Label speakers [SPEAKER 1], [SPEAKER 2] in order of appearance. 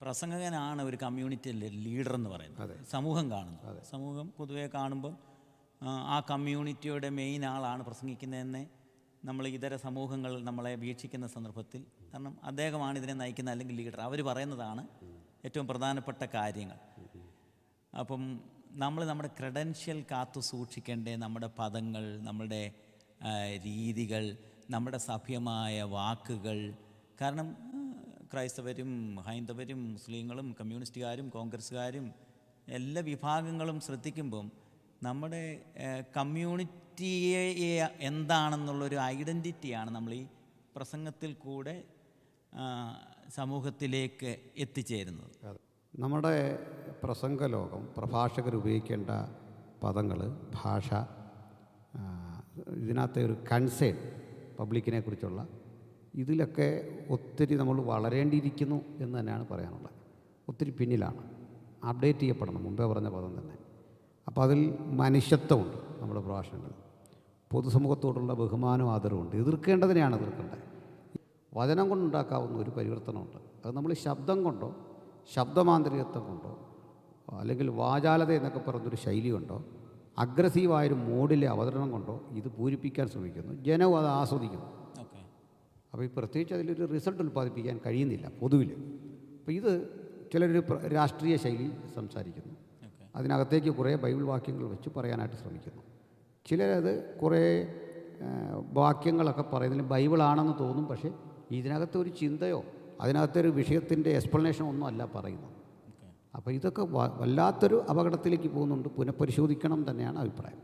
[SPEAKER 1] പ്രസംഗകനാണ് ഒരു community leader എന്ന് പറയുന്നത്. സമൂഹം കാണുന്നത്, സമൂഹം പൊതുവെ കാണുമ്പം ആ കമ്മ്യൂണിറ്റിയുടെ മെയിൻ ആളാണ് പ്രസംഗിക്കുന്നതെന്ന് നമ്മൾ ഇതര സമൂഹങ്ങൾ നമ്മളെ വീക്ഷിക്കുന്ന സന്ദർഭത്തിൽ, കാരണം അദ്ദേഹമാണ് ഇതിനെ നയിക്കുന്ന അല്ലെങ്കിൽ ലീഡർ, അവർ പറയുന്നതാണ് ഏറ്റവും പ്രധാനപ്പെട്ട കാര്യങ്ങൾ. അപ്പം നമ്മൾ നമ്മുടെ ക്രെഡൻഷ്യൽ കാത്തു സൂക്ഷിക്കേണ്ട നമ്മുടെ പദങ്ങൾ, നമ്മുടെ രീതികൾ, നമ്മുടെ സഭ്യമായ വാക്കുകൾ. കാരണം ക്രൈസ്തവരും ഹൈന്ദവരും മുസ്ലിങ്ങളും കമ്മ്യൂണിസ്റ്റുകാരും കോൺഗ്രസ്സുകാരും എല്ലാ വിഭാഗങ്ങളും ശ്രദ്ധിക്കുമ്പം നമ്മുടെ കമ്മ്യൂണിറ്റിയെ എന്താണെന്നുള്ളൊരു ഐഡൻറ്റിറ്റിയാണ് നമ്മൾ ഈ പ്രസംഗത്തിൽ കൂടെ സമൂഹത്തിലേക്ക് എത്തിച്ചേരുന്നത്.
[SPEAKER 2] നമ്മുടെ പ്രസംഗ ലോകം, പ്രഭാഷകർ ഉപയോഗിക്കേണ്ട പദങ്ങൾ, ഭാഷ, ഇതിനകത്തെ ഒരു കൺസേൺ പബ്ലിക്കിനെ കുറിച്ചുള്ള ഇതിലൊക്കെ ഒത്തിരി നമ്മൾ വളരേണ്ടിയിരിക്കുന്നു എന്ന് തന്നെയാണ് പറയാനുള്ളത്. ഒത്തിരി പിന്നിലാണ്, അപ്ഡേറ്റ് ചെയ്യപ്പെടണം, മുമ്പേ പറഞ്ഞ പദം തന്നെ. അപ്പോൾ അതിൽ മനുഷ്യത്വമുണ്ട് നമ്മുടെ പ്രഭാഷണങ്ങൾ, പൊതുസമൂഹത്തോടുള്ള ബഹുമാനവും ആദരവുമുണ്ട്. എതിർക്കേണ്ടതിനെയാണ് എതിർക്കേണ്ടത്. വചനം കൊണ്ടുണ്ടാക്കാവുന്ന ഒരു പരിവർത്തനമുണ്ട്. അത് നമ്മൾ ശബ്ദം കൊണ്ടോ ശബ്ദമാന്തരികത്വം കൊണ്ടോ അല്ലെങ്കിൽ വാചാലത എന്നൊക്കെ പറഞ്ഞൊരു ശൈലി കൊണ്ടോ അഗ്രസീവായൊരു മോഡിലെ അവതരണം കൊണ്ടോ ഇത് പൂരിപ്പിക്കാൻ ശ്രമിക്കുന്നു. ജനവും അത് ആസ്വദിക്കുന്നു. അപ്പോൾ ഈ പ്രത്യേകിച്ച് അതിലൊരു റിസൾട്ട് ഉൽപ്പാദിപ്പിക്കാൻ കഴിയുന്നില്ല പൊതുവിൽ. അപ്പോൾ ഇത് ചിലരൊരു രാഷ്ട്രീയ ശൈലി സംസാരിക്കുന്നു, അതിനകത്തേക്ക് കുറേ ബൈബിൾ വാക്യങ്ങൾ വെച്ച് പറയാനായിട്ട് ശ്രമിക്കുന്നു. ചിലരത് കുറേ വാക്യങ്ങളൊക്കെ പറയുന്നതിൽ ബൈബിളാണെന്ന് തോന്നും, പക്ഷേ ഇതിനകത്തൊരു ചിന്തയോ അതിനകത്തൊരു വിഷയത്തിൻ്റെ എക്സ്പ്ലനേഷനോ ഒന്നും അല്ല പറയുന്നത്. അപ്പോൾ ഇതൊക്കെ വല്ലാത്തൊരു അപകടത്തിലേക്ക് പോകുന്നുണ്ട്. പുനഃപരിശോധിക്കണം തന്നെയാണ് അഭിപ്രായം.